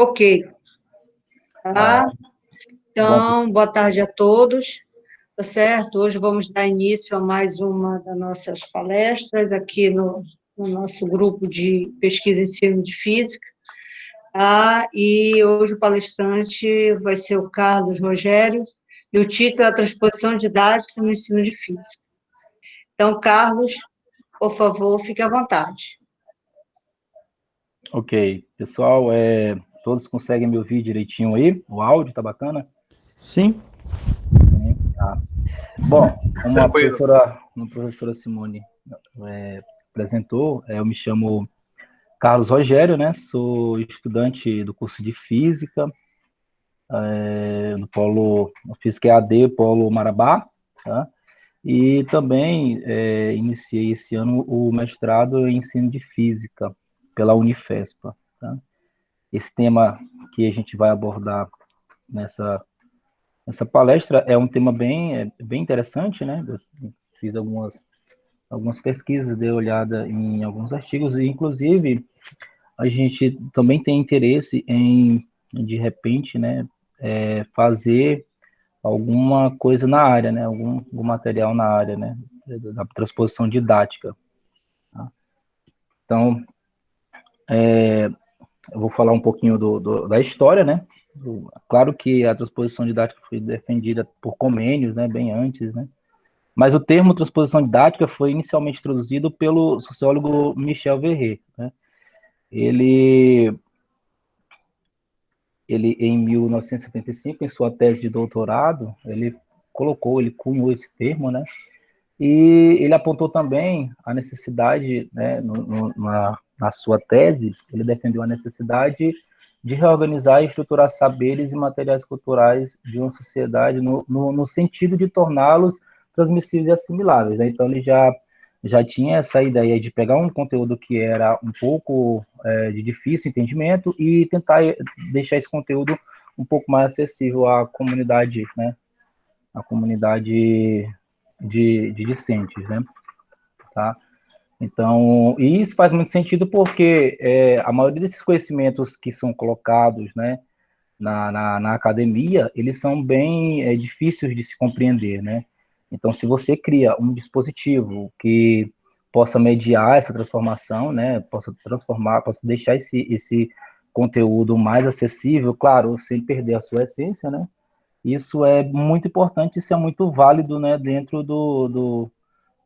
Ok, tá? Então, boa tarde a todos, tá certo? Hoje vamos dar início a mais uma das nossas palestras aqui no nosso grupo de pesquisa e ensino de física, tá? E hoje o palestrante vai ser o Carlos Rogério, e o título é a transposição didática no ensino de física. Então, Carlos, por favor, fique à vontade. Ok, pessoal, todos conseguem me ouvir direitinho aí? O áudio tá bacana? Sim. Tá. Bom, como a professora Simone apresentou, eu me chamo Carlos Rogério, né? Sou estudante do curso de Física, no Polo Física EAD, Polo Marabá, tá? E também iniciei esse ano o mestrado em Ensino de Física pela Unifespa, tá? Esse tema que a gente vai abordar nessa palestra é um tema bem interessante, né? Eu fiz algumas pesquisas, dei olhada em alguns artigos, e inclusive a gente também tem interesse em, de repente, né, fazer alguma coisa na área, né? Algum material na área, né? Da transposição didática. Tá? Então, eu vou falar um pouquinho da história, né? Claro que a transposição didática foi defendida por Comênios, né, bem antes, né? Mas o termo transposição didática foi inicialmente introduzido pelo sociólogo Michel Verret, né? Ele em 1975, em sua tese de doutorado, ele cunhou esse termo, né? E ele apontou também a necessidade, né, na sua tese, ele defendeu a necessidade de reorganizar e estruturar saberes e materiais culturais de uma sociedade no sentido de torná-los transmissíveis e assimiláveis, né? Então, ele já tinha essa ideia de pegar um conteúdo que era um pouco de difícil entendimento e tentar deixar esse conteúdo um pouco mais acessível à comunidade, né? A comunidade de discentes, né? Tá? Então, e isso faz muito sentido porque a maioria desses conhecimentos que são colocados, né, na academia, eles são bem difíceis de se compreender, né? Então, se você cria um dispositivo que possa mediar essa transformação, né, possa deixar esse conteúdo mais acessível, claro, sem perder a sua essência, né? Isso é muito importante, isso é muito válido, né, dentro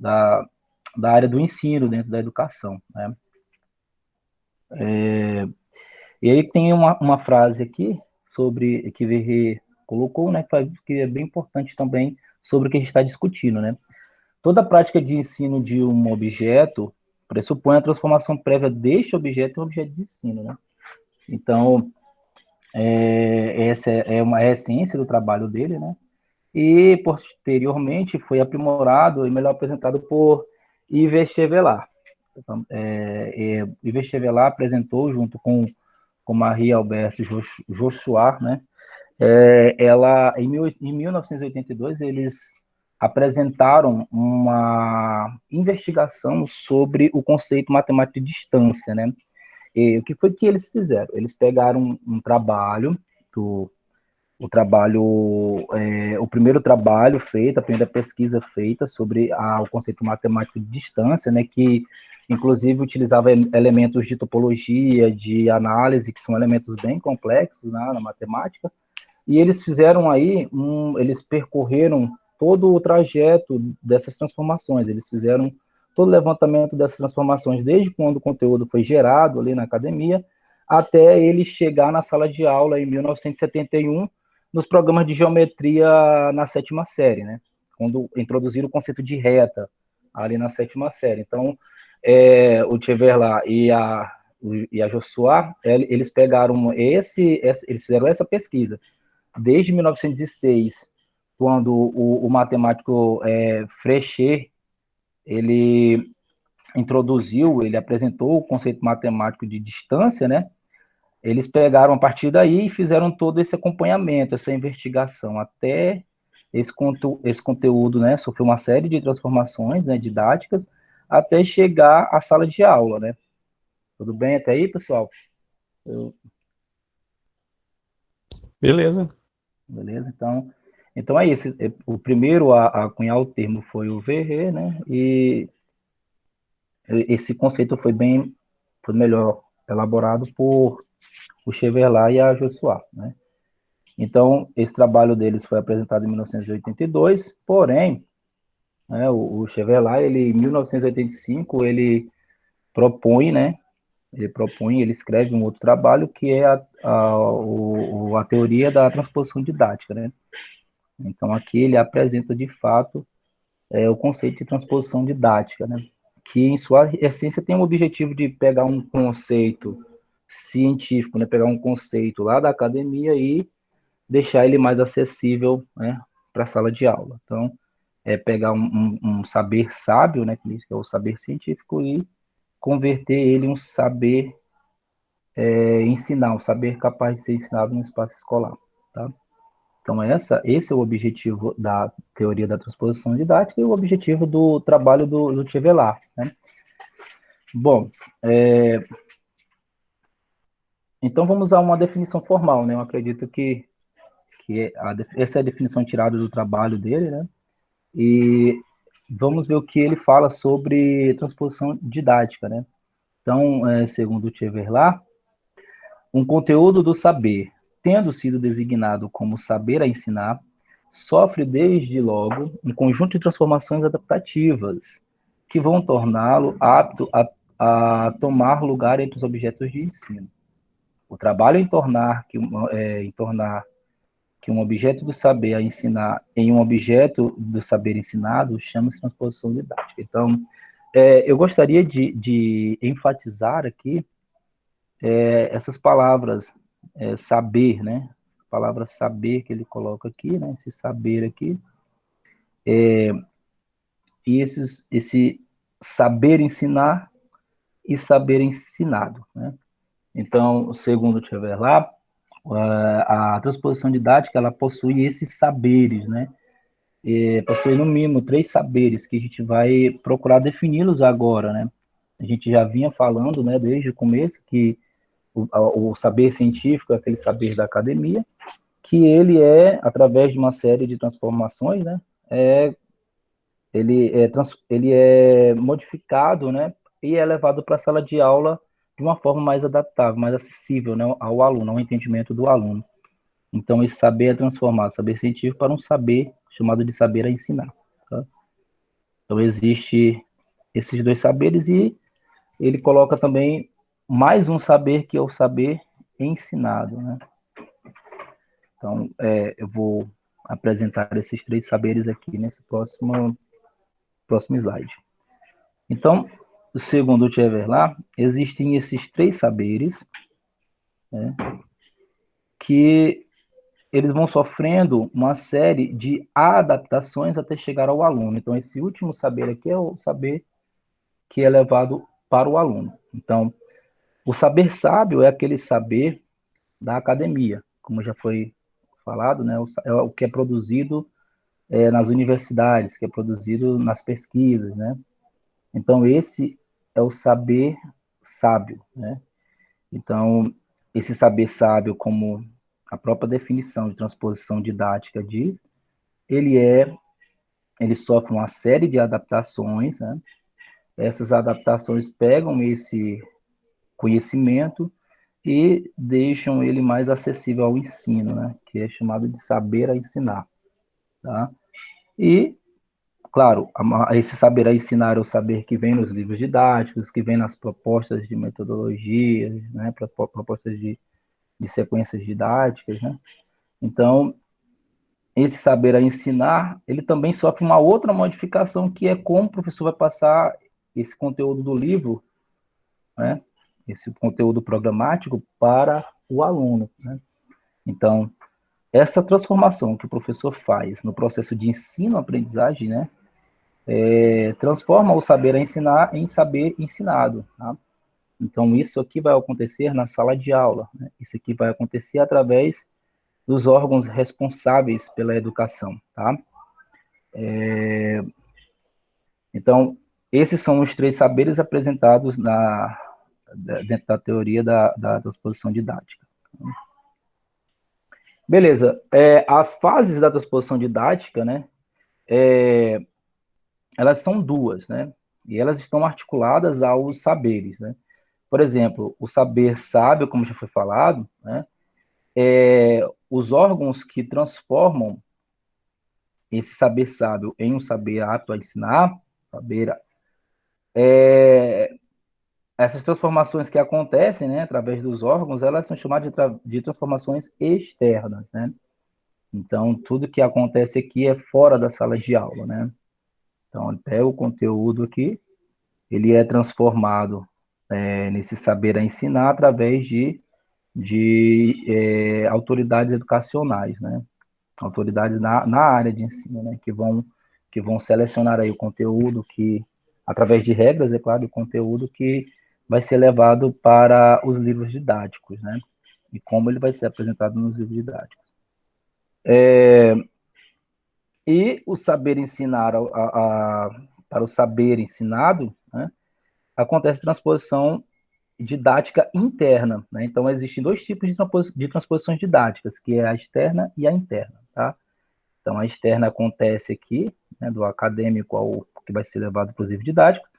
da, da área do ensino, dentro da educação, né? E aí tem uma frase aqui sobre que Verret colocou, né, que é bem importante também sobre o que a gente está discutindo, né? Toda prática de ensino de um objeto pressupõe a transformação prévia deste objeto em um objeto de ensino, né? Então, essa é a essência do trabalho dele, né? E, posteriormente, foi aprimorado e melhor apresentado por Yves Chevelat. Então, Yves Chevelat apresentou, junto com Marie Alberto Joshua, né? Em 1982, eles apresentaram uma investigação sobre o conceito matemático de distância, né? E o que foi que eles fizeram? Eles pegaram um trabalho o primeiro trabalho feito, a primeira pesquisa feita sobre o conceito matemático de distância, né, que inclusive utilizava elementos de topologia, de análise, que são elementos bem complexos, né, na matemática, e eles fizeram aí, eles percorreram todo o trajeto dessas transformações, eles fizeram todo o levantamento dessas transformações, desde quando o conteúdo foi gerado ali na academia, até ele chegar na sala de aula em 1971, nos programas de geometria na sétima série, né? Quando introduziram o conceito de reta ali na sétima série. Então, o Chevelat e a Joshua, eles pegaram eles fizeram essa pesquisa desde 1906, quando o matemático Fréchet, ele ele apresentou o conceito matemático de distância, né? Eles pegaram a partir daí e fizeram todo esse acompanhamento, essa investigação, até esse conteúdo, né, sofreu uma série de transformações, né, didáticas, até chegar à sala de aula, né? Tudo bem até aí, pessoal? Beleza. Beleza? Então é isso. O primeiro a cunhar o termo foi o Verret, né? E esse conceito foi melhor elaborado por o Cheverlat e a Josué, né? Então, esse trabalho deles foi apresentado em 1982, porém, né, o Cheverlat, em 1985, ele propõe, né? Ele escreve um outro trabalho que é a teoria da transposição didática, né? Então, aqui ele apresenta, de fato, o conceito de transposição didática, né? Que, em sua essência, tem o objetivo de pegar um conceito científico, né? Pegar um conceito lá da academia e deixar ele mais acessível, né? Para a sala de aula. Então, é pegar um saber sábio, né? Que é o saber científico, e converter ele em um saber ensinar, um saber capaz de ser ensinado no espaço escolar, tá? Então, esse é o objetivo da teoria da transposição didática e o objetivo do trabalho do Chevelar, né? Bom, então vamos a uma definição formal, né? Eu acredito que essa é a definição tirada do trabalho dele, né? E vamos ver o que ele fala sobre transposição didática, né? Então, segundo o Chevelar, um conteúdo do saber, tendo sido designado como saber a ensinar, sofre desde logo um conjunto de transformações adaptativas que vão torná-lo apto a tomar lugar entre os objetos de ensino. O trabalho em tornar que um objeto do saber a ensinar em um objeto do saber ensinado chama-se transposição didática. Então, eu gostaria de enfatizar aqui essas palavras, saber, né? A palavra saber que ele coloca aqui, né? Esse saber aqui, e esse saber ensinar e saber ensinado, né? Então, segundo o Cheverlat, a transposição didática, ela possui esses saberes, né? Possui no mínimo 3 saberes que a gente vai procurar defini-los agora, né? A gente já vinha falando, né, desde o começo, que o saber científico é aquele saber da academia, que ele através de uma série de transformações, né, ele é modificado, né, e é levado para a sala de aula de uma forma mais adaptável, mais acessível, né, ao aluno, ao entendimento do aluno. Então, esse saber é transformado, saber científico, para um saber chamado de saber a ensinar. Tá? Então, existe esses 2 saberes e ele coloca também mais um saber, que é o saber ensinado, né? Então, eu vou apresentar esses 3 saberes aqui nesse próximo slide. Então, segundo o Cheverlat, existem esses 3 saberes, né, que eles vão sofrendo uma série de adaptações até chegar ao aluno. Então, esse último saber aqui é o saber que é levado para o aluno. Então, o saber sábio é aquele saber da academia, como já foi falado, né? É o que é produzido nas universidades, que é produzido nas pesquisas, né? Então, esse é o saber sábio, né? Então, esse saber sábio, como a própria definição de transposição didática diz, ele sofre uma série de adaptações, né? Essas adaptações pegam esse conhecimento e deixam ele mais acessível ao ensino, né? Que é chamado de saber a ensinar, tá? E, claro, esse saber a ensinar é o saber que vem nos livros didáticos, que vem nas propostas de metodologias, né? Propostas de sequências didáticas, né? Então, esse saber a ensinar, ele também sofre uma outra modificação, que é como o professor vai passar esse conteúdo do livro, né? Esse conteúdo programático para o aluno, né? Então, essa transformação que o professor faz no processo de ensino-aprendizagem, né, transforma o saber a ensinar em saber ensinado, tá? Então, isso aqui vai acontecer na sala de aula, né? Isso aqui vai acontecer através dos órgãos responsáveis pela educação, tá? Então, esses são os 3 saberes apresentados dentro da teoria da transposição didática. Beleza. As fases da transposição didática, né, elas são duas, né, e elas estão articuladas aos saberes, né. Por exemplo, o saber sábio, como já foi falado, né, os órgãos que transformam esse saber sábio em um saber apto a ensinar, saber, essas transformações que acontecem, né, através dos órgãos, elas são chamadas de transformações externas, né? Então, tudo que acontece aqui é fora da sala de aula, né? Então, até o conteúdo aqui, ele é transformado nesse saber a ensinar através de autoridades educacionais, né? Autoridades na área de ensino, né? Que vão selecionar aí o conteúdo que, através de regras, é claro, o conteúdo que vai ser levado para os livros didáticos, né? E como ele vai ser apresentado nos livros didáticos. E o saber ensinar para o saber ensinado, né, acontece transposição didática interna, né? Então, existem dois tipos de transposições didáticas, que é a externa e a interna, tá? Então, a externa acontece aqui, né, do acadêmico ao que vai ser levado para os livros didáticos,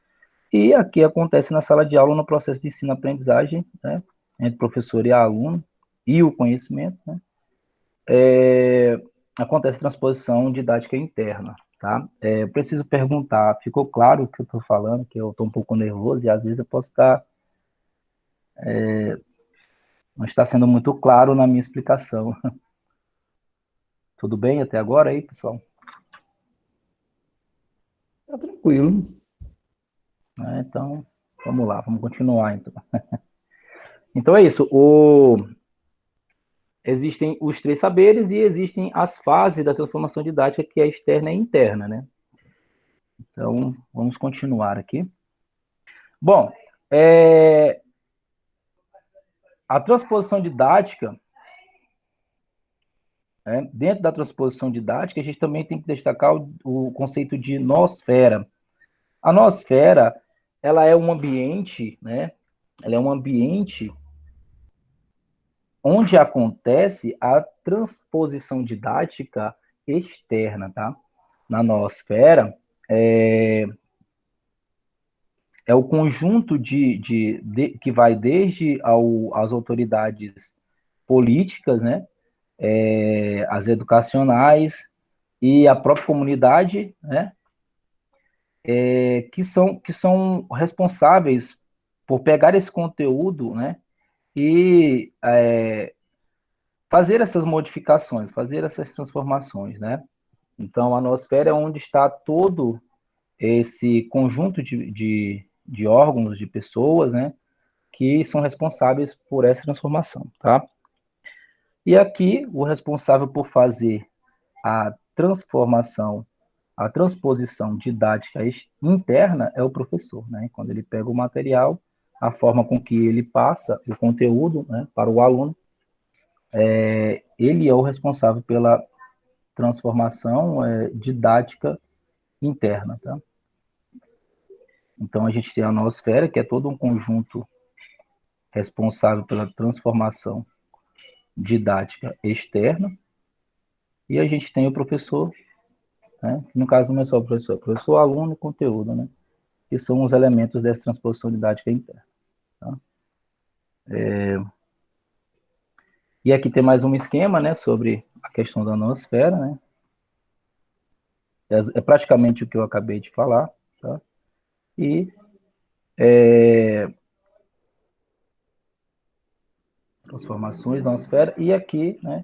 e aqui acontece na sala de aula, no processo de ensino-aprendizagem, né, entre professor e aluno, e o conhecimento, né, acontece transposição didática interna, tá? Eu preciso perguntar, ficou claro o que eu estou falando, que eu estou um pouco nervoso, e às vezes eu posso estar, não está sendo muito claro na minha explicação. Tudo bem até agora aí, pessoal? Tá tranquilo. Então, vamos lá, vamos continuar, então. Então, é isso. Existem os três saberes e existem as fases da transformação didática, que é externa e interna, né? Então, vamos continuar aqui. Bom, a transposição didática, dentro da transposição didática, a gente também tem que destacar o conceito de noosfera. A noosfera, ela é um ambiente, né? Ela é um ambiente onde acontece a transposição didática externa, tá? Na noosfera, é o conjunto que vai desde as autoridades políticas, né? As educacionais e a própria comunidade, né? Que são responsáveis por pegar esse conteúdo, né? E fazer essas modificações, fazer essas transformações, né? Então, a noosfera é onde está todo esse conjunto de órgãos, de pessoas, né, que são responsáveis por essa transformação, tá? E aqui, o responsável por fazer a transformação, a transposição didática interna é o professor, né? Quando ele pega o material, a forma com que ele passa o conteúdo, né, para o aluno, ele é o responsável pela transformação didática interna, tá? Então, a gente tem a noosfera, que é todo um conjunto responsável pela transformação didática externa, e a gente tem o professor, né? No caso, não é só o professor, aluno e conteúdo, né? Que são os elementos dessa transposição didática interna. Tá? E aqui tem mais um esquema, né, sobre a questão da noosfera, né? É praticamente o que eu acabei de falar, tá? E transformações da noosfera, e aqui, né,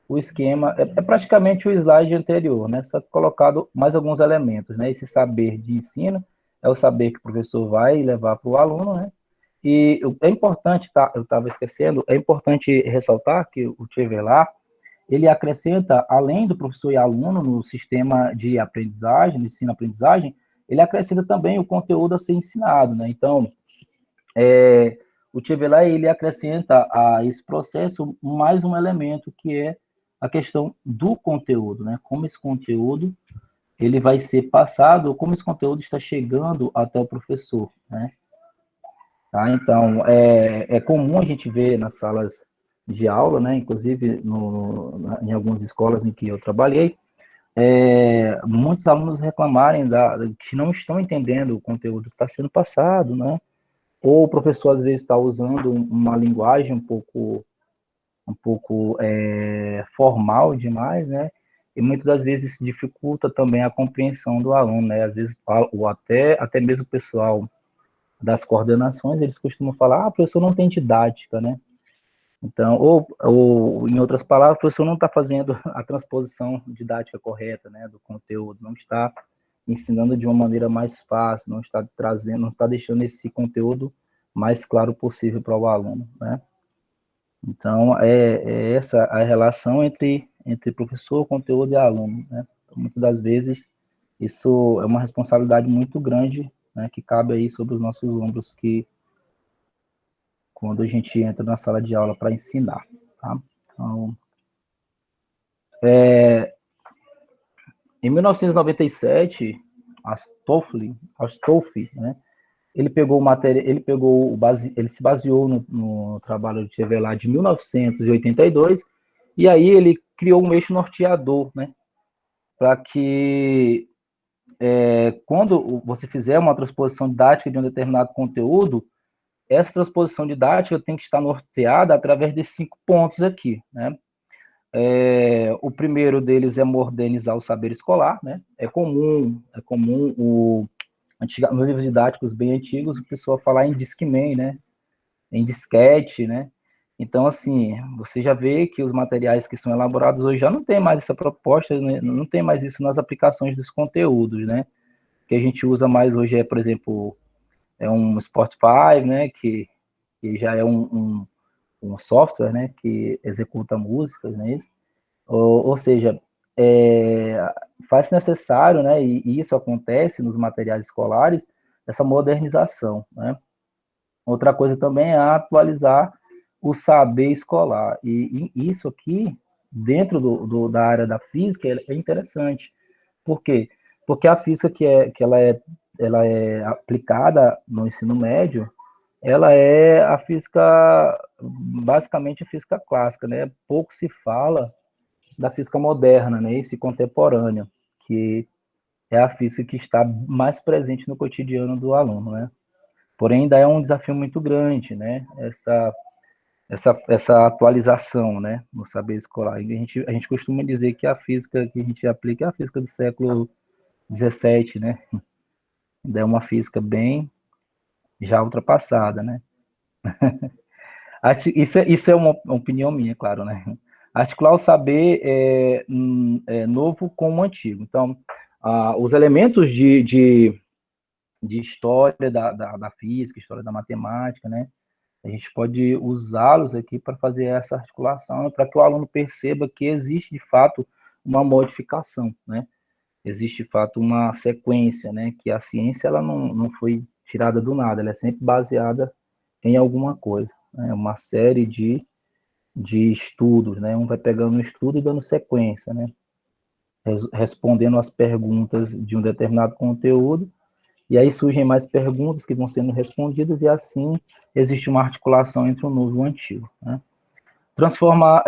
o esquema é praticamente o slide anterior, né? Só colocado mais alguns elementos, né? Esse saber de ensino é o saber que o professor vai levar para o aluno, né? E é importante, tá? Eu estava esquecendo, é importante ressaltar que o Chevelar, ele acrescenta, além do professor e aluno no sistema de aprendizagem, no ensino-aprendizagem, ele acrescenta também o conteúdo a ser ensinado, né? Então, o Chevelar, ele acrescenta a esse processo mais um elemento, que é a questão do conteúdo, né? Como esse conteúdo ele vai ser passado, como esse conteúdo está chegando até o professor, né? Tá? Então, é comum a gente ver nas salas, nas aulas, né, de ensino médio, né, professores, professoras, né, que eles de aula, né? Inclusive em algumas escolas em que eu trabalhei, muitos alunos reclamarem que não estão entendendo o conteúdo que está sendo passado, né? Ou o professor às vezes está usando uma linguagem um pouco formal demais, né? E muitas das vezes isso dificulta também a compreensão do aluno, né? Às vezes, ou até mesmo o pessoal das coordenações, eles costumam falar, o professor não tem didática, né? Então, ou em outras palavras, o professor não está fazendo a transposição didática correta, né, do conteúdo, não está ensinando de uma maneira mais fácil, não está trazendo, não está deixando esse conteúdo mais claro possível para o aluno, né? Então, é essa a relação entre professor, conteúdo e aluno, né? Então, muitas das vezes, isso é uma responsabilidade muito grande, né, que cabe aí sobre os nossos ombros, que quando a gente entra na sala de aula para ensinar, tá? Então, em 1997, Astolfi, né, ele se baseou no trabalho de Chevelard de 1982, e aí ele criou um eixo norteador, né, para que quando você fizer uma transposição didática de um determinado conteúdo, essa transposição didática tem que estar norteada através desses 5 pontos aqui, né? O primeiro deles é modernizar o saber escolar, né? É comum nos livros didáticos bem antigos, a pessoa falar em Discman, né? Em disquete, né? Então, assim, você já vê que os materiais que são elaborados hoje já não tem mais essa proposta, né? Não tem mais isso nas aplicações dos conteúdos, né? O que a gente usa mais hoje por exemplo, um Spotify, né? Que já é um software, né? Que executa músicas, né? Ou seja, faz necessário, né, e isso acontece nos materiais escolares, essa modernização, né? Outra coisa também é atualizar o saber escolar, e isso aqui, dentro da área da física, é interessante. Por quê? Porque a física ela é aplicada no ensino médio, ela é a física, basicamente a física clássica, né? Pouco se fala da física moderna, né, esse contemporâneo, que é a física que está mais presente no cotidiano do aluno, né? Porém, ainda é um desafio muito grande, né, essa atualização, né, no saber escolar. E a gente costuma dizer que a física que a gente aplica é a física do século XVII, né? Ainda é uma física bem já ultrapassada, né? Isso é uma opinião minha, claro, né? Articular o saber novo com o antigo. Então, os elementos de história da física, história da matemática, né? A gente pode usá-los aqui para fazer essa articulação, para que o aluno perceba que existe, de fato, uma modificação, né? Existe, de fato, uma sequência, né? Que a ciência ela não foi tirada do nada, ela é sempre baseada em alguma coisa, né? Uma série de estudos, né? Um vai pegando um estudo e dando sequência, né? Respondendo as perguntas de um determinado conteúdo, e aí surgem mais perguntas que vão sendo respondidas, e assim existe uma articulação entre o novo e o antigo, né? Transformar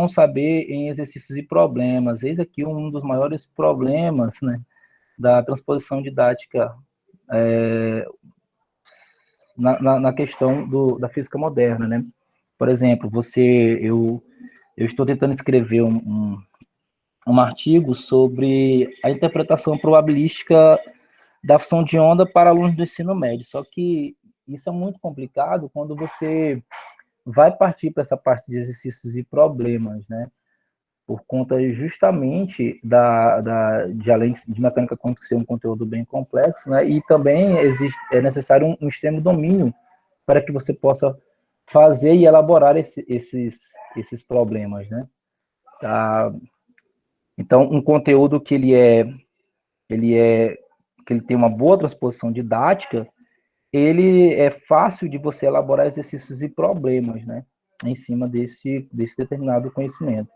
um saber em exercícios e problemas. Eis aqui um dos maiores problemas, né, da transposição didática na questão da física moderna, né? Por exemplo, eu estou tentando escrever um artigo sobre a interpretação probabilística da função de onda para alunos do ensino médio. Só que isso é muito complicado quando você vai partir para essa parte de exercícios e problemas, né? Por conta justamente de além de mecânica quântica ser um conteúdo bem complexo, né? E também é necessário um extremo domínio para que você possa fazer e elaborar esses problemas, né? Tá? Então, um conteúdo que ele tem uma boa transposição didática, ele é fácil de você elaborar exercícios e problemas, né? Em cima desse determinado conhecimento.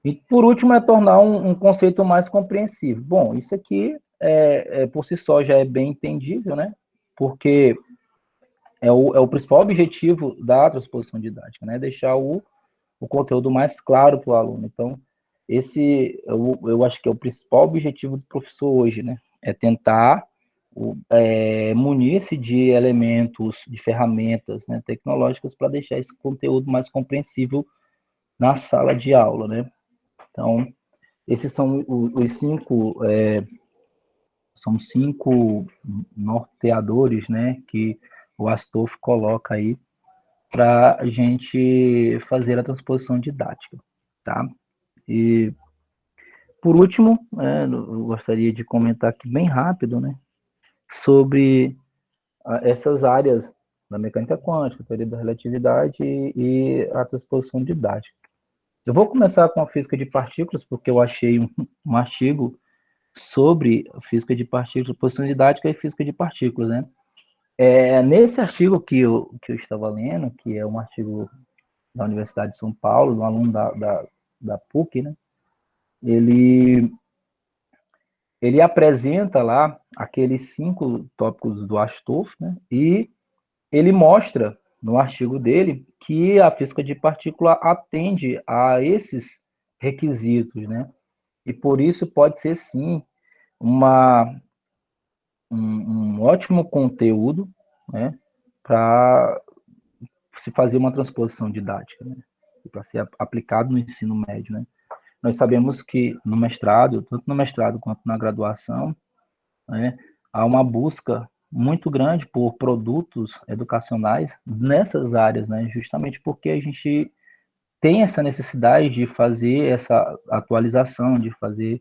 E, por último, é tornar um conceito mais compreensível. Bom, isso aqui, por si só, já é bem entendível, né? Porque é o principal objetivo da transposição didática, né? Deixar o conteúdo mais claro para o aluno. Então, esse eu acho que é o principal objetivo do professor hoje, né? É tentar munir-se de elementos, de ferramentas, né, tecnológicas para deixar esse conteúdo mais compreensível na sala de aula, né? Então, esses são os cinco, são cinco norteadores, né, que o Astolfo coloca aí para a gente fazer a transposição didática, tá? E, por último, eu gostaria de comentar aqui bem rápido, né, sobre essas áreas da mecânica quântica, teoria da relatividade e a transposição didática. Eu vou começar com a física de partículas, porque eu achei um artigo sobre física de partículas, transposição didática e física de partículas, né? Nesse artigo que eu estava lendo, que é um artigo da Universidade de São Paulo, um aluno da PUC, né? Ele apresenta lá aqueles 5 tópicos do Astolfo, né? E ele mostra no artigo dele que a física de partícula atende a esses requisitos, né? E por isso pode ser sim um ótimo conteúdo, né, para se fazer uma transposição didática, né, para ser aplicado no ensino médio, né. Nós sabemos que no mestrado, tanto no mestrado quanto na graduação, né, há uma busca muito grande por produtos educacionais nessas áreas, né, justamente porque a gente tem essa necessidade de fazer essa atualização, de fazer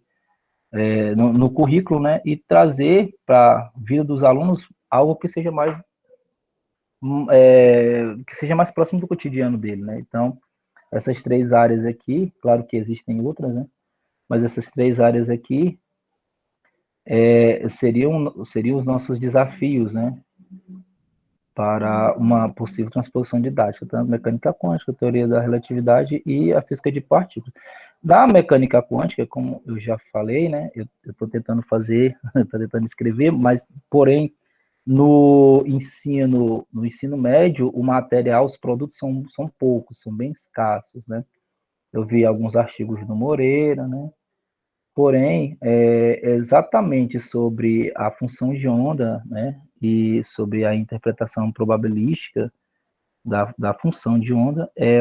no currículo, né, e trazer para a vida dos alunos algo que seja mais próximo do cotidiano dele, né? Então, essas 3 áreas aqui, claro que existem outras, né? Mas essas 3 áreas aqui seriam os nossos desafios, né? Para uma possível transposição didática, tanto mecânica quântica, teoria da relatividade e a física de partículas. Da mecânica quântica, como eu já falei, né? Eu estou tentando fazer, estou tentando escrever, mas, porém, no ensino médio, o material, os produtos são poucos, são bem escassos, né? Eu vi alguns artigos do Moreira, né? Porém, exatamente sobre a função de onda, né? E sobre a interpretação probabilística da função de onda, é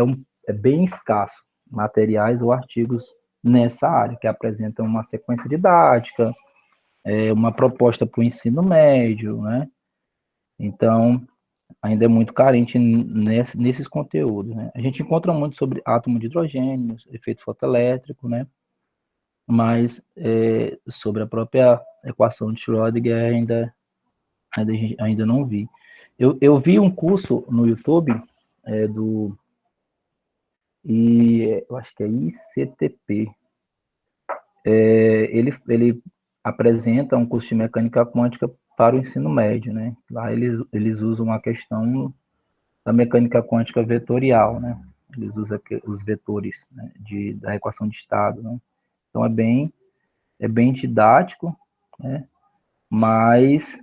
bem escasso materiais ou artigos nessa área, que apresentam uma sequência didática, uma proposta para o ensino médio, né? Então, ainda é muito carente nesses conteúdos, né? A gente encontra muito sobre átomo de hidrogênio, efeito fotoelétrico, né? Mas sobre a própria equação de Schrödinger ainda não vi. Eu vi um curso no YouTube eu acho que é ICTP. Ele apresenta um curso de mecânica quântica para o ensino médio, né? Lá eles usam a questão da mecânica quântica vetorial, né? Eles usam os vetores, né, da equação de estado, né? Então é bem didático, né? Mas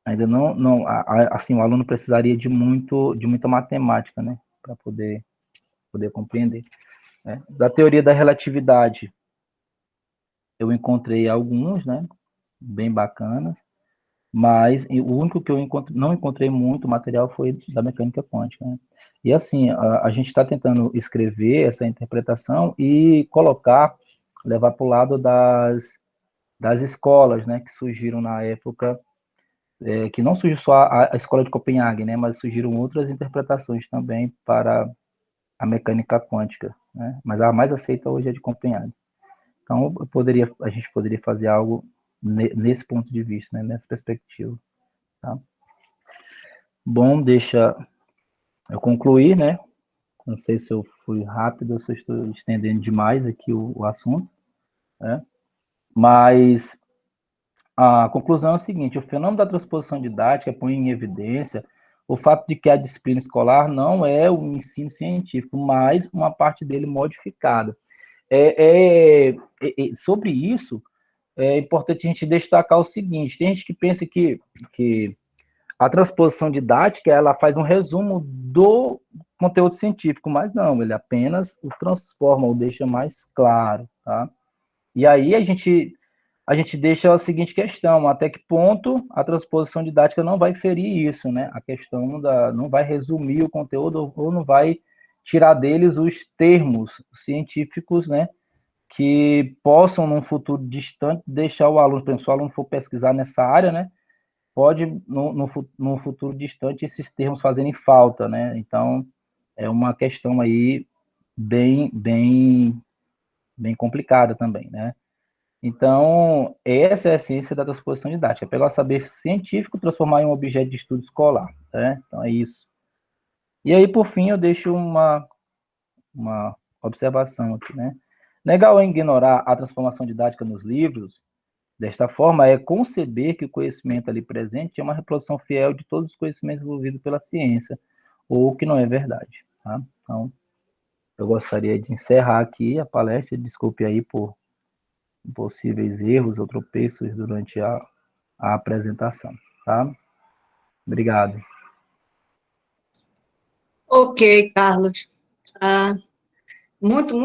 ainda não assim, o aluno precisaria de muita matemática, né, para poder compreender, né? Da teoria da relatividade, eu encontrei alguns, né, bem bacanas, mas o único que eu não encontrei muito material foi da mecânica quântica, né? E assim, a gente está tentando escrever essa interpretação e levar para o lado das escolas, né, que surgiram na época, que não surgiu só a escola de Copenhague, né, mas surgiram outras interpretações também para a mecânica quântica, né, mas a mais aceita hoje é de Copenhague. Então, a gente poderia fazer algo nesse ponto de vista, né, nessa perspectiva. Tá? Bom, deixa eu concluir, né? Não sei se eu fui rápido ou se eu estou estendendo demais aqui o assunto, né? Mas a conclusão é o seguinte: o fenômeno da transposição didática põe em evidência o fato de que a disciplina escolar não é o ensino científico, mas uma parte dele modificada. Sobre isso, é importante a gente destacar o seguinte: tem gente que pensa que a transposição didática, ela faz um resumo do conteúdo científico, mas não, ele apenas o transforma, ou deixa mais claro, tá? E aí a gente deixa a seguinte questão: até que ponto a transposição didática não vai ferir isso, né? A questão não vai resumir o conteúdo ou não vai tirar deles os termos científicos, né? Que possam, num futuro distante, deixar o aluno, por exemplo, se o aluno for pesquisar nessa área, né? Pode, no futuro distante, esses termos fazerem falta, né? Então, é uma questão aí bem complicada também, né? Então, essa é a essência da transposição didática, é pegar o saber científico e transformar em um objeto de estudo escolar, né? Então, é isso. E aí, por fim, eu deixo uma observação aqui, né? Negar ou ignorar a transformação didática nos livros, desta forma, é conceber que o conhecimento ali presente é uma reprodução fiel de todos os conhecimentos envolvidos pela ciência, ou que não é verdade, tá? Então, eu gostaria de encerrar aqui a palestra, desculpe aí por possíveis erros ou tropeços durante a apresentação, tá? Obrigado. Ok, Carlos. Ah, muito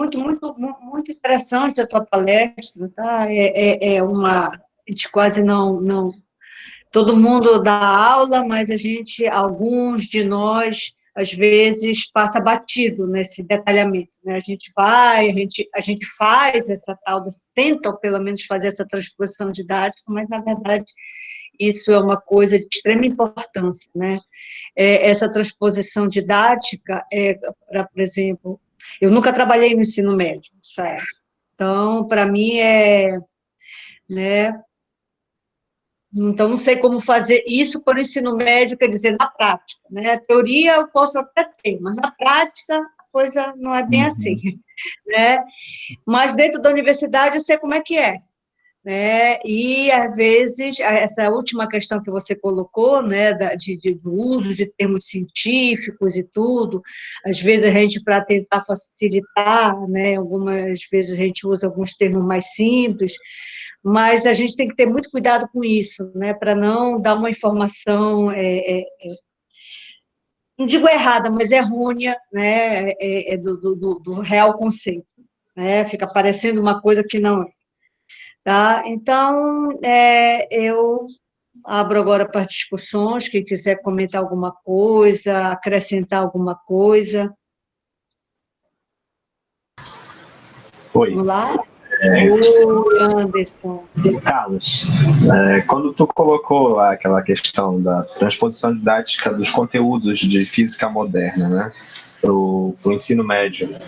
interessante a tua palestra, tá? A gente quase não, todo mundo dá aula, mas alguns de nós, às vezes, passa batido nesse detalhamento, né? A gente faz tenta, pelo menos, fazer essa transposição didática, mas, na verdade, isso é uma coisa de extrema importância, né? Essa transposição didática, por exemplo, eu nunca trabalhei no ensino médio, certo? Então, para mim, né? Então, não sei como fazer isso para o ensino médio, quer dizer, na prática, né? A teoria eu posso até ter, mas na prática a coisa não é bem assim, né? Mas dentro da universidade eu sei como é que é, né? E, às vezes, essa última questão que você colocou, né, do uso de termos científicos e tudo, às vezes a gente, para tentar facilitar, né, algumas vezes a gente usa alguns termos mais simples, mas a gente tem que ter muito cuidado com isso, né, para não dar uma informação, não digo errada, mas errônea, né, do real conceito, né, fica parecendo uma coisa que não é. Tá? Então, eu abro agora para discussões, quem quiser comentar alguma coisa, acrescentar alguma coisa. Oi. Vamos lá? Oi, Anderson. Carlos, quando tu colocou lá aquela questão da transposição didática dos conteúdos de física moderna, né, para o ensino médio, né,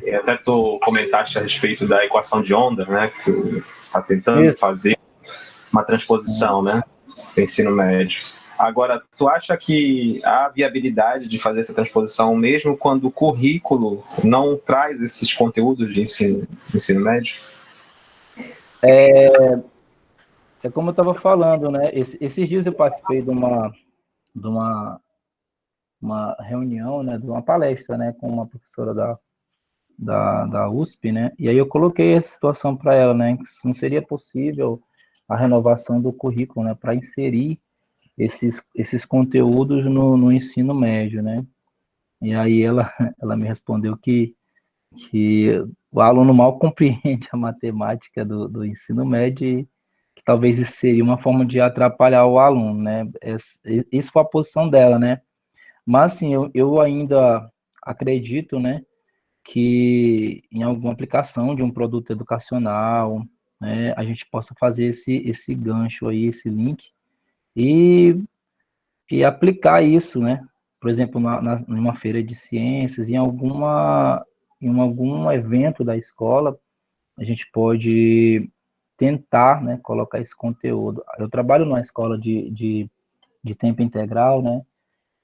e até tu comentaste a respeito da equação de onda, né, que tu está tentando fazer uma transposição, né, para o ensino médio. Agora, tu acha que há viabilidade de fazer essa transposição mesmo quando o currículo não traz esses conteúdos de ensino médio? É como eu estava falando, né? Esses dias eu participei de uma reunião, né? De uma palestra, né? Com uma professora da USP, né? E aí eu coloquei essa situação para ela, né? Que não seria possível a renovação do currículo, né? Para inserir esses conteúdos no ensino médio, né? E aí ela me respondeu que o aluno mal compreende a matemática do ensino médio e que talvez isso seria uma forma de atrapalhar o aluno, né? Isso foi a posição dela, né? Mas, assim, eu ainda acredito, né, que em alguma aplicação de um produto educacional, né, a gente possa fazer esse gancho aí, esse link, e, e aplicar isso, né? Por exemplo, numa feira de ciências, em algum evento da escola, a gente pode tentar, né, colocar esse conteúdo. Eu trabalho numa escola de tempo integral, né,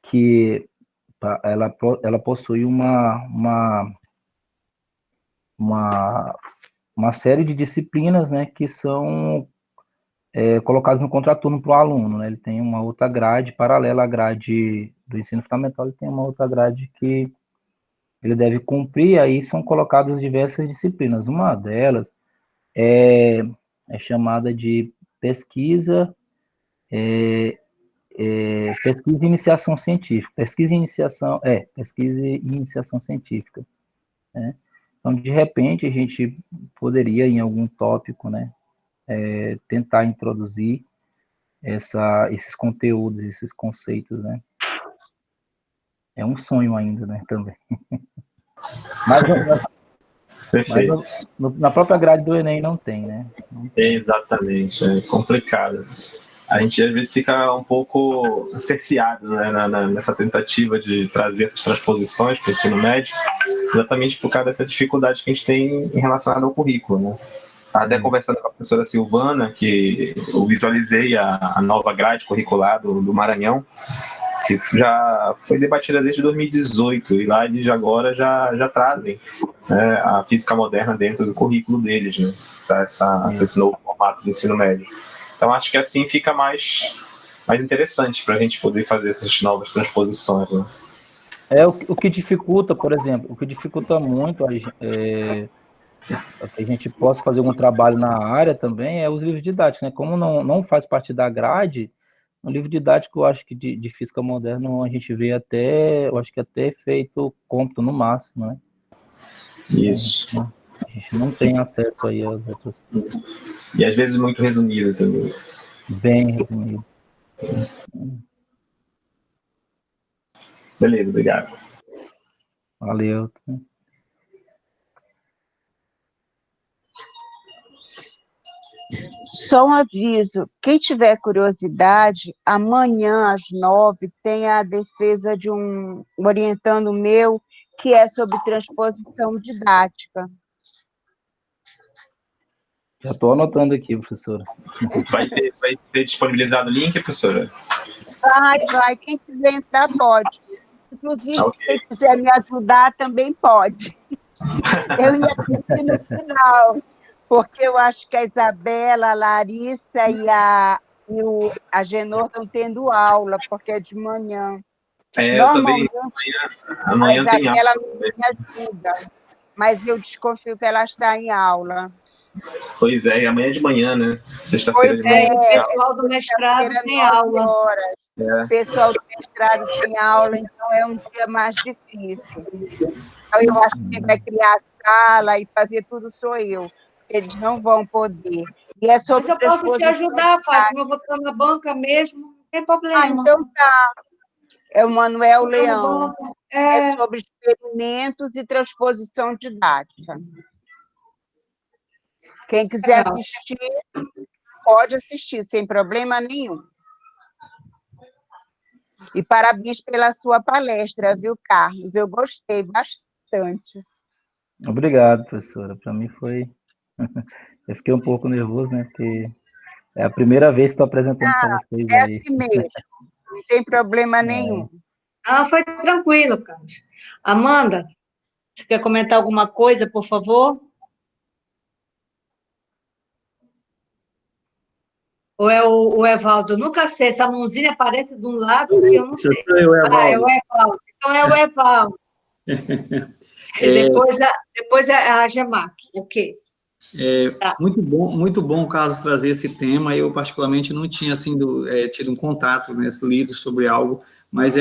que ela possui uma série de disciplinas, né, que são colocadas no contraturno para o aluno, né, ele tem uma outra grade, paralela à grade do ensino fundamental, ele tem uma outra grade que ele deve cumprir, aí são colocadas diversas disciplinas, uma delas é chamada de pesquisa pesquisa e iniciação científica. Pesquisa e iniciação científica. Né? Então, de repente, a gente poderia, em algum tópico, né, tentar introduzir esses conteúdos, esses conceitos, né? É um sonho ainda, né, também. Mas na própria grade do Enem não tem, né? Não tem. Exatamente, é complicado. A gente às vezes fica um pouco cerceado, né, nessa tentativa de trazer essas transposições para o ensino médio, exatamente por causa dessa dificuldade que a gente tem em relação ao currículo, né? Até conversando com a professora Silvana, que eu visualizei a nova grade curricular do Maranhão, que já foi debatida desde 2018, e lá eles agora já trazem, né, a física moderna dentro do currículo deles, né, para esse novo formato de ensino médio. Então, acho que assim fica mais interessante para a gente poder fazer essas novas transposições. Né? O que dificulta, por exemplo, muito que a gente possa fazer um trabalho na área também é os livros didáticos, né? Como não faz parte da grade, um livro didático, eu acho que de física moderna a gente vê eu acho que até feito cômputo no máximo, né? Isso. A gente não tem acesso aí aos outros. E às vezes muito resumido também. Bem resumido. Beleza, obrigado. Valeu. Só um aviso, quem tiver curiosidade, amanhã às 9 tem a defesa de um orientando meu, que é sobre transposição didática. Já estou anotando aqui, professora. Vai ser disponibilizado o link, professora? Vai. Quem quiser entrar, pode. Inclusive, Okay. Se quem quiser me ajudar, também pode. Eu ia assistir no final, porque eu acho que a Isabela, a Larissa e a Genor estão tendo aula, porque é de manhã. Normalmente, amanhã tem aula. Ela me ajuda, mas eu desconfio que ela está em aula. Pois é, e amanhã de manhã, né? Sexta-feira de manhã. O pessoal do mestrado tem aula. O pessoal do mestrado tem aula, então é um dia mais difícil. Então, eu acho que quem vai criar a sala e fazer tudo sou eu. Eles não vão poder. E é sobre Mas eu posso te ajudar, Fátima, eu vou estar na banca mesmo, não tem problema. Então tá. É o Manuel Leão. É sobre experimentos e transposição didática. Quem quiser assistir, pode assistir, sem problema nenhum. E parabéns pela sua palestra, viu, Carlos? Eu gostei bastante. Obrigado, professora. Para mim foi... Eu fiquei um pouco nervoso, né? Porque é a primeira vez que estou apresentando para vocês. É assim mesmo. Não tem problema nenhum. Foi tranquilo, Carlos. Amanda, você quer comentar alguma coisa, por favor? Ou é o Evaldo? Nunca sei, essa mãozinha aparece de um lado que eu não sei. É o Evaldo. É o Evaldo. Então é o Evaldo. Depois é a Gemac. Ok. Muito bom, Carlos, trazer esse tema. Eu, particularmente, não tinha tido um contato, né, lido sobre algo, mas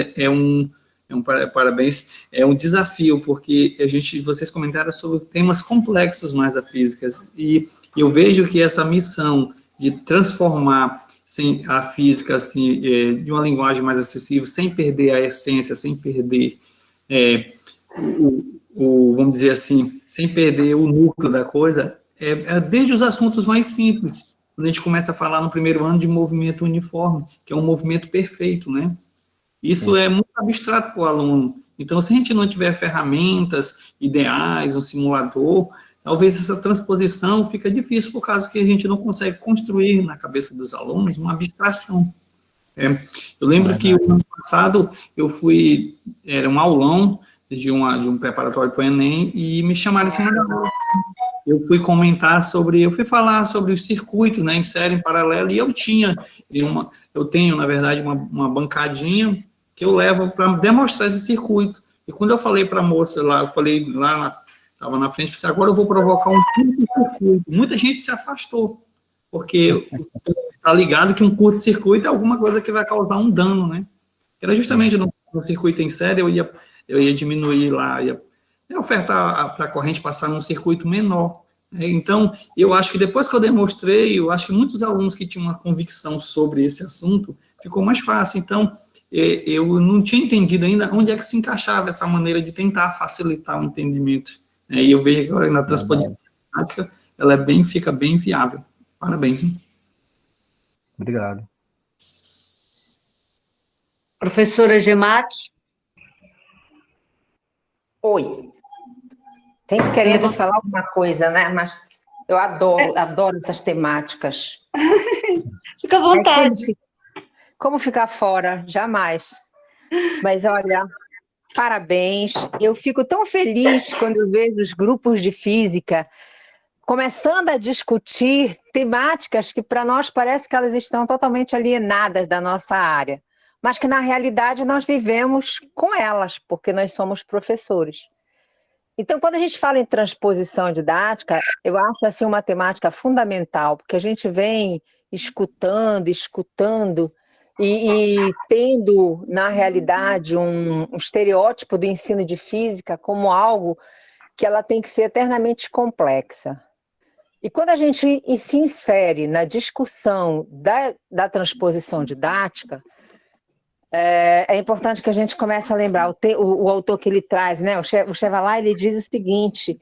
parabéns, é um desafio, porque vocês comentaram sobre temas complexos mais da física, e eu vejo que essa missão de transformar a física de uma linguagem mais acessível, sem perder a essência, sem perder vamos dizer assim, sem perder o núcleo da coisa, desde os assuntos mais simples, quando a gente começa a falar no primeiro ano de movimento uniforme, que é um movimento perfeito, né? Isso é muito abstrato para o aluno. Então, se a gente não tiver ferramentas ideais, um simulador, talvez essa transposição fica difícil, por causa que a gente não consegue construir na cabeça dos alunos uma abstração. Eu lembro que o ano passado era um aulão de um preparatório para o Enem, e me chamaram em cima da aula. Eu fui falar sobre os circuitos, né, em série, em paralelo, e eu tenho, na verdade, uma bancadinha que eu levo para demonstrar esse circuito. E quando eu falei para a moça lá, estava na frente, agora eu vou provocar um curto-circuito. Muita gente se afastou, porque tá ligado que um curto-circuito é alguma coisa que vai causar um dano, né? Era justamente no circuito em série, eu ia diminuir lá, ia ofertar para a corrente passar num circuito menor. Então, eu acho que depois que eu demonstrei, eu acho que muitos alunos que tinham uma convicção sobre esse assunto, ficou mais fácil. Então, eu não tinha entendido ainda onde é que se encaixava essa maneira de tentar facilitar o entendimento. E eu vejo que agora na transposição prática, ela fica bem viável. Parabéns, hein? Obrigado. Professora Gemate? Oi. Sempre querendo falar alguma coisa, né? Mas eu adoro essas temáticas. Fica à vontade. Como ficar fora? Jamais. Mas, olha, parabéns. Eu fico tão feliz quando eu vejo os grupos de física começando a discutir temáticas que para nós parece que elas estão totalmente alienadas da nossa área, mas que na realidade nós vivemos com elas, porque nós somos professores. Então, quando a gente fala em transposição didática, eu acho assim uma temática fundamental, porque a gente vem escutando e tendo, na realidade, um estereótipo do ensino de física como algo que ela tem que ser eternamente complexa. E quando a gente se insere na discussão da transposição didática, é importante que a gente comece a lembrar, o autor que ele traz, né, o Chevalier, ele diz o seguinte,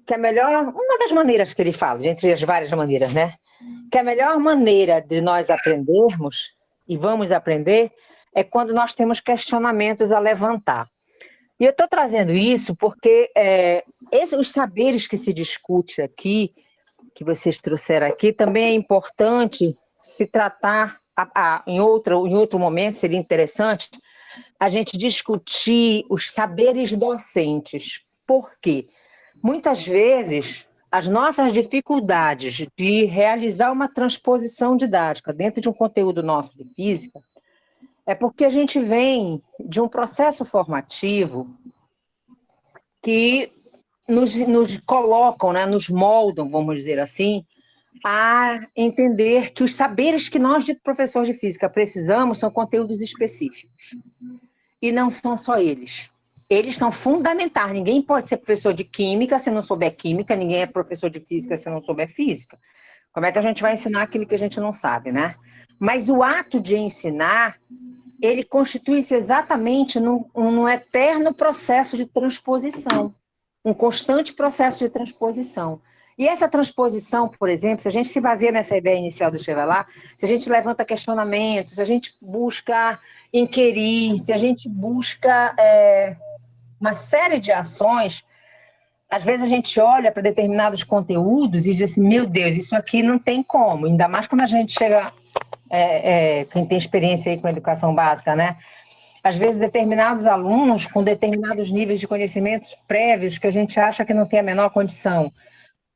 que a melhor, uma das maneiras que ele fala, entre as várias maneiras, né, que a melhor maneira de nós aprendermos, e vamos aprender, é quando nós temos questionamentos a levantar. E eu estou trazendo isso porque os saberes que se discute aqui, que vocês trouxeram aqui, também é importante se tratar, em outro momento seria interessante a gente discutir os saberes docentes. Por quê? Muitas vezes, as nossas dificuldades de realizar uma transposição didática dentro de um conteúdo nosso de física é porque a gente vem de um processo formativo que nos colocam, né, nos moldam, vamos dizer assim, a entender que os saberes que nós, de professores de física, precisamos são conteúdos específicos. E não são só eles. Eles são fundamentais. Ninguém pode ser professor de química se não souber química, ninguém é professor de física se não souber física. Como é que a gente vai ensinar aquilo que a gente não sabe, né? Mas o ato de ensinar, ele constitui-se exatamente num eterno processo de transposição, um constante processo de transposição. E essa transposição, por exemplo, se a gente se baseia nessa ideia inicial do Chevalier, se a gente levanta questionamentos, se a gente busca inquirir, se a gente busca uma série de ações, às vezes a gente olha para determinados conteúdos e diz assim, meu Deus, isso aqui não tem como, ainda mais quando a gente chega, quem tem experiência aí com educação básica, né? Às vezes determinados alunos com determinados níveis de conhecimentos prévios que a gente acha que não tem a menor condição.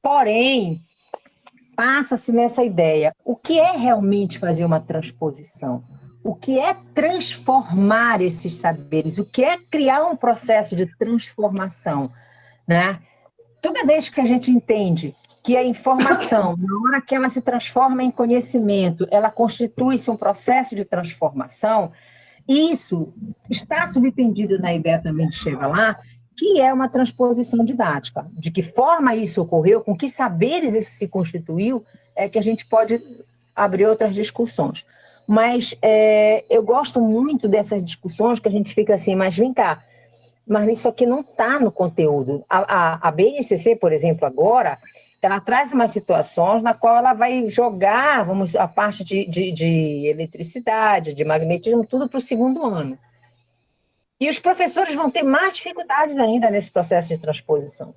Porém, passa-se nessa ideia, o que é realmente fazer uma transposição? O que é transformar esses saberes? O que é criar um processo de transformação, né? Toda vez que a gente entende que a informação, na hora que ela se transforma em conhecimento, ela constitui-se um processo de transformação, isso está subentendido na ideia também de Chevalier, que é uma transposição didática. De que forma isso ocorreu, com que saberes isso se constituiu, é que a gente pode abrir outras discussões. Mas eu gosto muito dessas discussões que a gente fica assim, mas vem cá, mas isso aqui não está no conteúdo. A BNCC, por exemplo, agora, ela traz umas situações na qual ela vai jogar, a parte de eletricidade, de magnetismo, tudo para o segundo ano. E os professores vão ter mais dificuldades ainda nesse processo de transposição.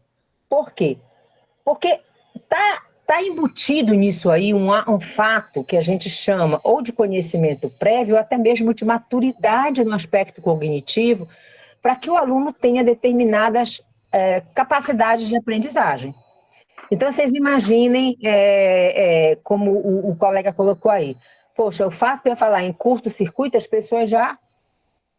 Por quê? Porque está embutido nisso aí um fato que a gente chama ou de conhecimento prévio, ou até mesmo de maturidade no aspecto cognitivo, para que o aluno tenha determinadas capacidades de aprendizagem. Então, vocês imaginem, como o colega colocou aí, poxa, o fato de eu falar em curto-circuito, as pessoas já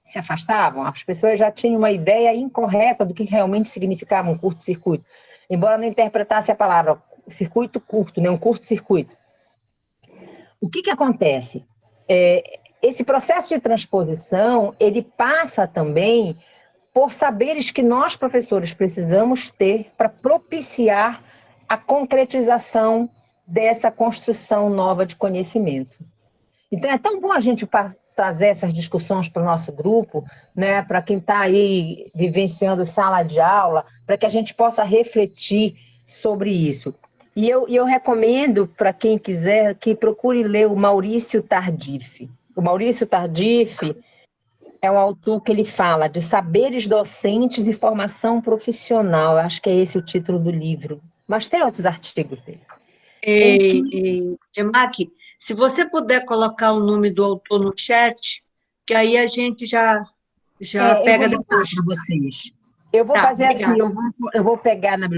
se afastavam, as pessoas já tinham uma ideia incorreta do que realmente significava um curto-circuito, embora não interpretasse a palavra circuito curto, né, um curto-circuito. O que acontece? Esse processo de transposição, ele passa também por saberes que nós, professores, precisamos ter para propiciar a concretização dessa construção nova de conhecimento. Então, é tão bom a gente trazer essas discussões para o nosso grupo, né, para quem está aí vivenciando sala de aula, para que a gente possa refletir sobre isso. E eu recomendo, para quem quiser, que procure ler o Maurício Tardif. O Maurício Tardif é um autor que ele fala de saberes docentes e formação profissional. Eu acho que é esse o título do livro. Mas tem outros artigos dele. Gemaki, se você puder colocar o nome do autor no chat, que aí a gente já pega depois. Para vocês. Eu vou fazer obrigada. Assim, eu vou pegar na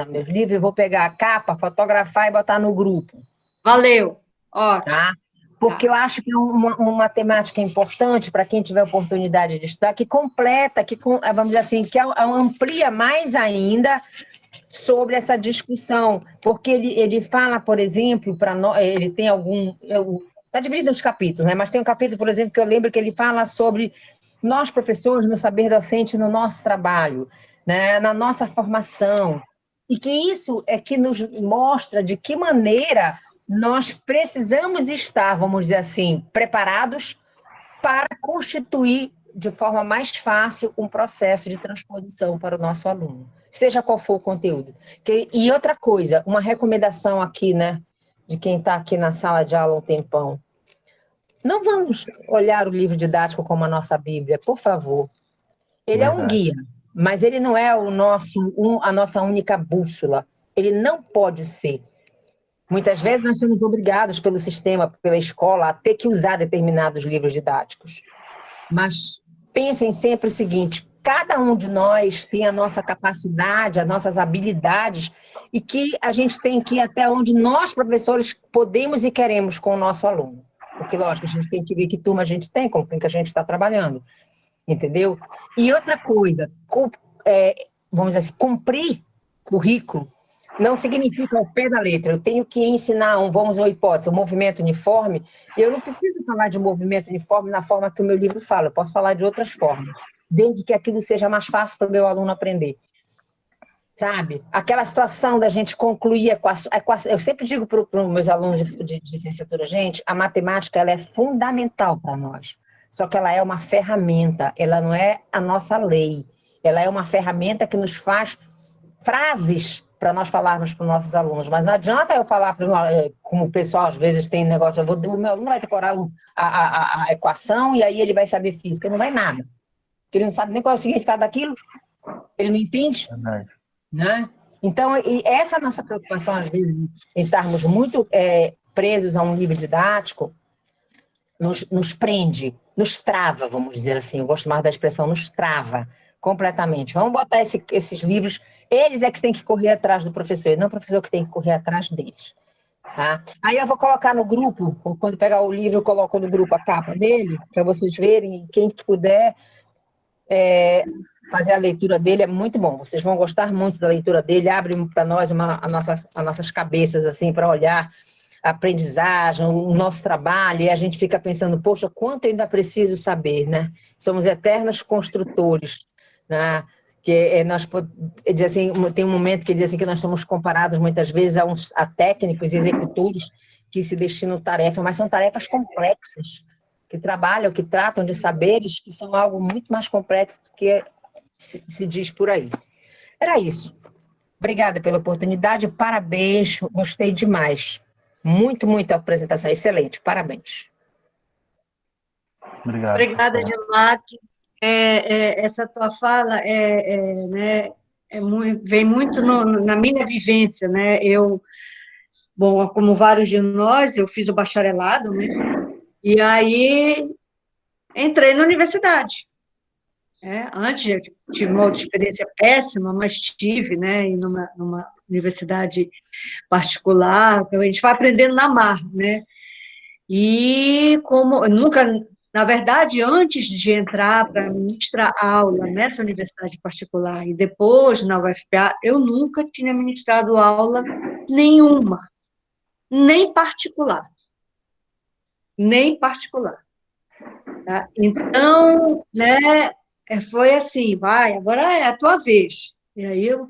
meus livros, eu vou pegar a capa, fotografar e botar no grupo. Valeu, ótimo. Tá? Porque eu acho que é uma temática importante para quem tiver oportunidade de estudar, que completa, que, vamos dizer assim, que amplia mais ainda sobre essa discussão, porque ele fala, por exemplo, para nós, ele tem está dividido os capítulos, né? Mas tem um capítulo, por exemplo, que eu lembro que ele fala sobre nós, professores, no saber docente, no nosso trabalho, né? Na nossa formação, e que isso é que nos mostra de que maneira nós precisamos estar, vamos dizer assim, preparados para constituir de forma mais fácil um processo de transposição para o nosso aluno, seja qual for o conteúdo. E outra coisa, uma recomendação aqui, né, de quem está aqui na sala de aula há um tempão. Não vamos olhar o livro didático como a nossa Bíblia, por favor. Ele é um guia, mas ele não é a nossa única bússola. Ele não pode ser. Muitas vezes nós somos obrigados pelo sistema, pela escola, a ter que usar determinados livros didáticos. Mas pensem sempre o seguinte, cada um de nós tem a nossa capacidade, as nossas habilidades, e que a gente tem que ir até onde nós, professores, podemos e queremos com o nosso aluno. Porque, lógico, a gente tem que ver que turma a gente tem, com quem que a gente está trabalhando. Entendeu? E outra coisa, vamos dizer assim, cumprir currículo não significa ao pé da letra. Eu tenho que ensinar vamos à hipótese, um movimento uniforme. Eu não preciso falar de movimento uniforme na forma que o meu livro fala. Eu posso falar de outras formas, desde que aquilo seja mais fácil para o meu aluno aprender. Sabe? Aquela situação da gente concluir a equação. Eu sempre digo para os meus alunos de licenciatura, gente, a matemática ela é fundamental para nós. Só que ela é uma ferramenta, ela não é a nossa lei. Ela é uma ferramenta que nos faz frases para nós falarmos para os nossos alunos. Mas não adianta eu falar, como o pessoal às vezes tem negócio, o meu aluno vai decorar a equação e aí ele vai saber física. Não vai nada. Porque ele não sabe nem qual é o significado daquilo. Ele não entende. Verdade. Né? Então, essa nossa preocupação, às vezes, em estarmos muito presos a um livro didático, nos prende, nos trava, vamos dizer assim. Eu gosto mais da expressão, nos trava completamente. Vamos botar esses livros, eles é que têm que correr atrás do professor, e não o professor que tem que correr atrás deles. Tá? Aí eu vou colocar no grupo, quando pegar o livro, eu coloco no grupo a capa dele, para vocês verem, quem puder fazer a leitura dele, é muito bom. Vocês vão gostar muito da leitura dele, abre para nós as nossas cabeças assim, para olhar a aprendizagem, o nosso trabalho, e a gente fica pensando, poxa, quanto eu ainda preciso saber, né? Somos eternos construtores, né? Que diz assim, tem um momento que diz assim que nós somos comparados muitas vezes a técnicos e executores que se destinam tarefas, mas são tarefas complexas, que trabalham, que tratam de saberes que são algo muito mais complexo do que se diz por aí. Era isso. Obrigada pela oportunidade, parabéns, gostei demais. Muito, muito a apresentação, excelente, parabéns. Obrigado. Obrigada, Gemaki. Essa tua fala né, vem muito na minha vivência, né? Bom, como vários de nós, eu fiz o bacharelado, né? E aí entrei na universidade. Antes eu tive uma outra experiência péssima, mas tive, né? Numa universidade particular, a gente vai aprendendo na marra, né? E como nunca, na verdade, antes de entrar para ministrar aula nessa universidade particular e depois na UFPA, eu nunca tinha ministrado aula nenhuma, nem particular. nem particular. Tá? Então, né, foi assim, vai, agora é a tua vez. E aí eu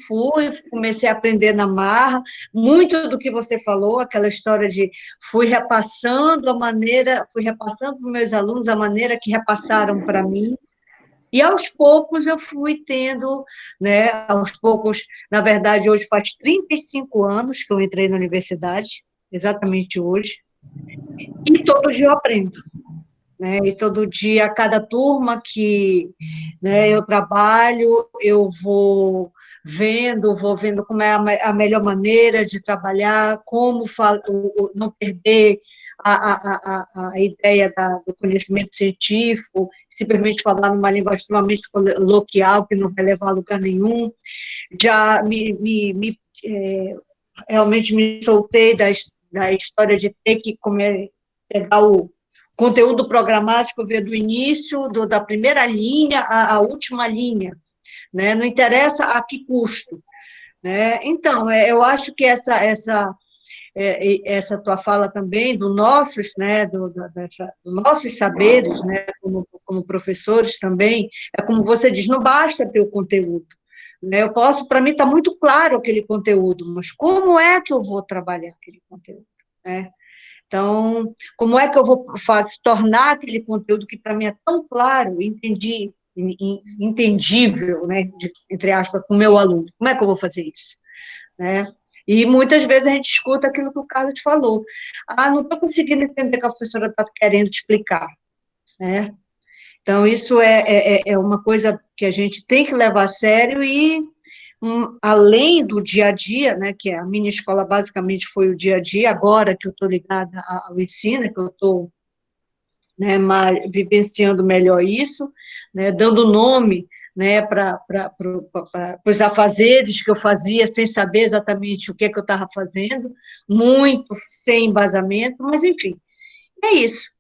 comecei a aprender na marra, muito do que você falou, aquela história de fui repassando para os meus alunos a maneira que repassaram para mim, e aos poucos eu fui tendo, né, aos poucos, na verdade, hoje faz 35 anos que eu entrei na universidade, exatamente hoje, e todo dia eu aprendo. Né, e todo dia, cada turma que, né, eu trabalho, eu vou vendo como é a melhor maneira de trabalhar, como não perder a ideia do conhecimento científico, simplesmente falar numa língua extremamente coloquial, que não vai levar a lugar nenhum. Já realmente me soltei da história de ter que pegar o conteúdo programático, ver do início, da primeira linha à última linha, né? Não interessa a que custo, né? Então, eu acho que essa tua fala também do nossos, né, dos nossos saberes, né, como professores também, é como você diz, não basta ter o conteúdo, né? Eu posso, para mim está muito claro aquele conteúdo, mas como é que eu vou trabalhar aquele conteúdo, né? Então, como é que eu vou tornar aquele conteúdo que para mim é tão claro, entendível, né, entre aspas, para o meu aluno? Como é que eu vou fazer isso? Né? E muitas vezes a gente escuta aquilo que o Carlos falou. Ah, não estou conseguindo entender o que a professora está querendo explicar. Né? Então, isso é uma coisa que a gente tem que levar a sério e além do dia a dia, né, que a minha escola basicamente foi o dia a dia, agora que eu estou ligada ao ensino, que eu estou, né, vivenciando melhor isso, né, dando nome, né, para os afazeres que eu fazia sem saber exatamente o que eu estava fazendo, muito sem embasamento, mas enfim, é isso.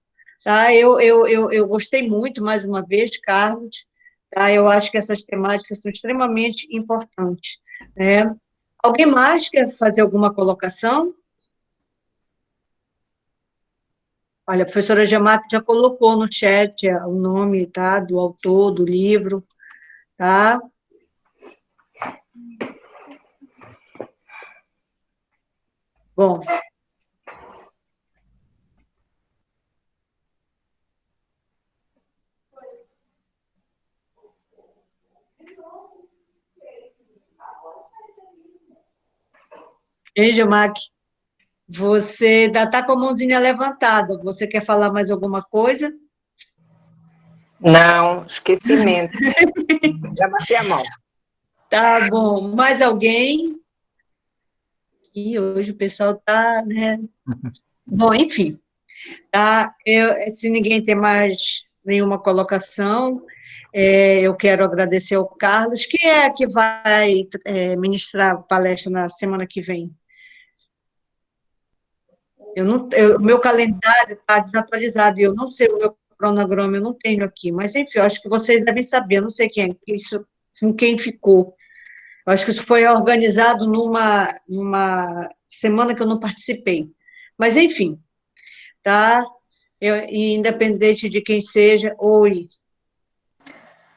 Tá? Eu gostei muito, mais uma vez, Carlos. Tá? Eu acho que essas temáticas são extremamente importantes. Né? Alguém mais quer fazer alguma colocação? Olha, a professora Gemac já colocou no chat o nome, tá, do autor do livro, tá? Bom. Ei, Gemac, você ainda está com a mãozinha levantada. Você quer falar mais alguma coisa? Não, esquecimento. Já baixei a mão. Tá bom. Mais alguém? E hoje o pessoal está, né? Bom, enfim. Tá? Se ninguém tem mais nenhuma colocação, eu quero agradecer ao Carlos. Quem é que vai ministrar palestra na semana que vem? O meu calendário está desatualizado, e eu não sei o meu cronograma, eu não tenho aqui, mas, enfim, eu acho que vocês devem saber, eu não sei com quem ficou. Eu acho que isso foi organizado numa semana que eu não participei. Mas, enfim, tá? Independente de quem seja, oi.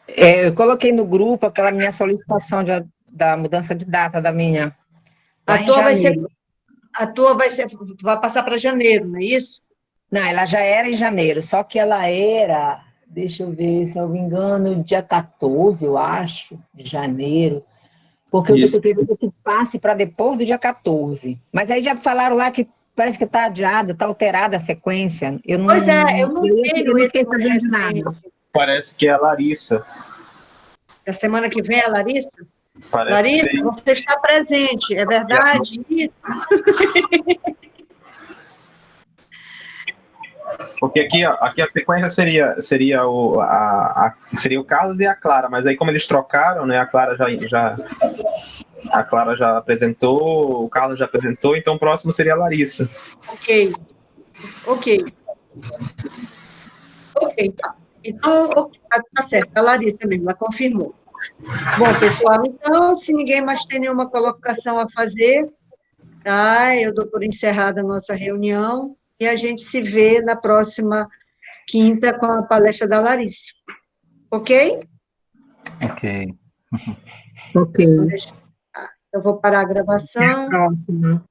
Eu coloquei no grupo aquela minha solicitação da mudança de data da minha, lá em janeiro. A tua vai passar para janeiro, não é isso? Não, ela já era em janeiro, só que ela era, deixa eu ver, se eu não me engano, dia 14, eu acho, de janeiro. Porque eu tô querendo que passe para depois do dia 14. Mas aí já falaram lá que parece que está adiada, está alterada a sequência. Eu não fiquei sabendo de nada. Parece que é a Larissa. Da semana que vem é a Larissa? Parece Larissa, sim. você está presente, é verdade isso? Porque aqui a sequência seria o Carlos e a Clara, mas aí como eles trocaram, né, a Clara já apresentou, o Carlos já apresentou, então o próximo seria a Larissa. Ok, tá. Então, tá certo, a Larissa mesmo, ela confirmou. Bom, pessoal, então, se ninguém mais tem nenhuma colocação a fazer, tá? Eu dou por encerrada a nossa reunião. e a gente se vê na próxima quinta com a palestra da Larissa. Ok? Ok. Ok. Eu vou parar a gravação. Próxima.